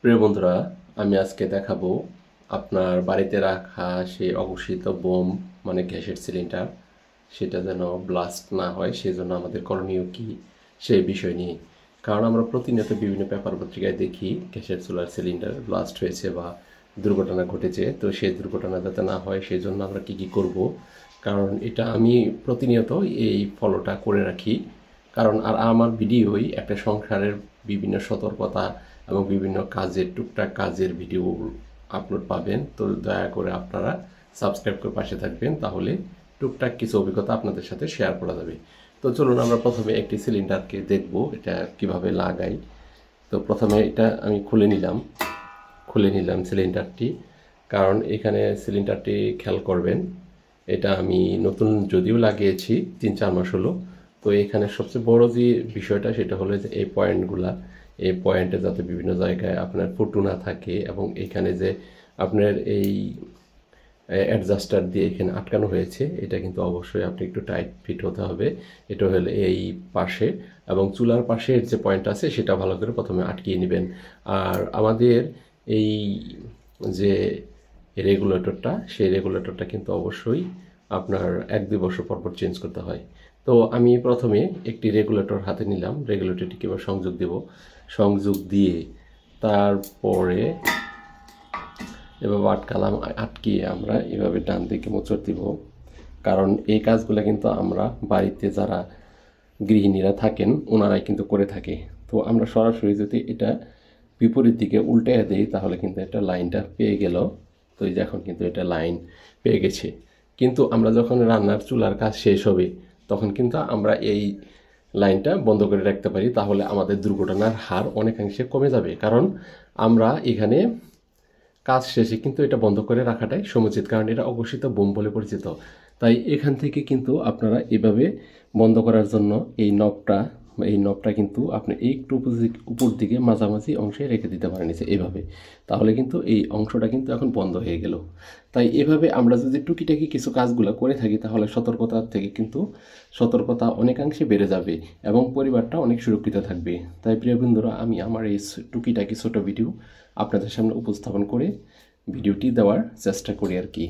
প্রিয় বন্ধুরা, আমি আজকে দেখাবো আপনার বাড়িতে রাখা সেই অঘোষিত বোম মানে গ্যাসের সিলিন্ডার সেটা যেন ব্লাস্ট না হয় সেজন্য আমাদের করণীয় কি সেই বিষয় নিয়ে। কারণ আমরা প্রতিনিয়ত বিভিন্ন পেপার পত্রিকায় দেখি গ্যাসের চুলার সিলিন্ডার ব্লাস্ট হয়েছে বা দুর্ঘটনা ঘটেছে। তো সেই দুর্ঘটনা যাতে না হয় সেই জন্য আমরা কি করব, কারণ এটা আমি প্রতিনিয়ত এই ফলোটা করে রাখি। কারণ আর আমার ভিডিওই একটা সংসারের বিভিন্ন সতর্কতা এবং বিভিন্ন কাজের টুকটাক কাজের ভিডিও আপলোড পাবেন। তো দয়া করে আপনারা সাবস্ক্রাইব করে পাশে থাকবেন, তাহলে টুকটাক কিছু অভিজ্ঞতা আপনাদের সাথে শেয়ার করা যাবে। তো চলুন আমরা প্রথমে একটি সিলিন্ডারকে দেখব এটা কিভাবে লাগাই। তো প্রথমে এটা আমি খুলে নিলাম সিলিন্ডারটি। কারণ এখানে সিলিন্ডারটি খেয়াল করবেন, এটা আমি নতুন যদিও লাগিয়েছি 3-4 মাস হলো। তো এখানে সবচেয়ে বড় যে বিষয়টা সেটা হলো যে এই পয়েন্টে যাতে বিভিন্ন জায়গায় আপনার ফুটো না থাকে, এবং এখানে যে আপনার এই অ্যাডজাস্টার দিয়ে এখানে আটকানো হয়েছে এটা কিন্তু অবশ্যই আপনি একটু টাইট ফিট হতে হবে। এটা হলো এই পাশে, এবং চুলার পাশের যে পয়েন্ট আছে সেটা ভালো করে প্রথমে আটকিয়ে নেবেন। আর আমাদের এই যে রেগুলেটরটা সেই রেগুলেটরটা কিন্তু অবশ্যই আপনার 1-2 বছর পর পর চেঞ্জ করতে হয়। তো আমি প্রথমে একটি রেগুলেটর হাতে নিলাম, রেগুলেটরটি কীভাবে সংযোগ দেব, সংযোগ দিয়ে তারপরে এভাবে আটকিয়ে আমরা এভাবে ডান দিকে মোচড় দিব। কারণ এই কাজগুলো কিন্তু আমরা বাড়িতে যারা গৃহিণীরা থাকেন ওনারাই কিন্তু করে থাকে। তো আমরা সরাসরি যদি এটা বিপরীত দিকে উল্টে দিই তাহলে কিন্তু এটা লাইনটা পেয়ে গেল। তো এই যে এখন কিন্তু এটা লাইন পেয়ে গেছে। কিন্তু আমরা যখন রান্নার চুলার কাজ শেষ হবে তখন কিন্তু আমরা এই লাইনটা বন্ধ করে রাখতে পারি, তাহলে আমাদের দুর্ঘটনার হার অনেকাংশে কমে যাবে। কারণ আমরা এখানে কাজ শেষে কিন্তু এটা বন্ধ করে রাখাটাই সমুচিত, কারণ এটা অঘোষিত বোম বলে পরিচিত। তাই এখান থেকে কিন্তু আপনারা এভাবে বন্ধ করার জন্য এই নবটা কিন্তু আপনি একটু উপর দিকে মাঝামাঝি অংশে রেখে দিতে পারেন নিচে এভাবে। তাহলে কিন্তু এই অংশটা কিন্তু এখন বন্ধ হয়ে গেল। তাই এভাবে আমরা যদি টুকিটাকি কিছু কাজগুলো করে থাকি তাহলে সতর্কতা অনেকাংশে বেড়ে যাবে এবং পরিবারটা অনেক সুরক্ষিত থাকবে। তাই প্রিয় বন্ধুরা, আমি আমার এই টুকিটাকি ছোট ভিডিও আপনাদের সামনে উপস্থাপন করে ভিডিওটি দেওয়ার চেষ্টা করি আর কি।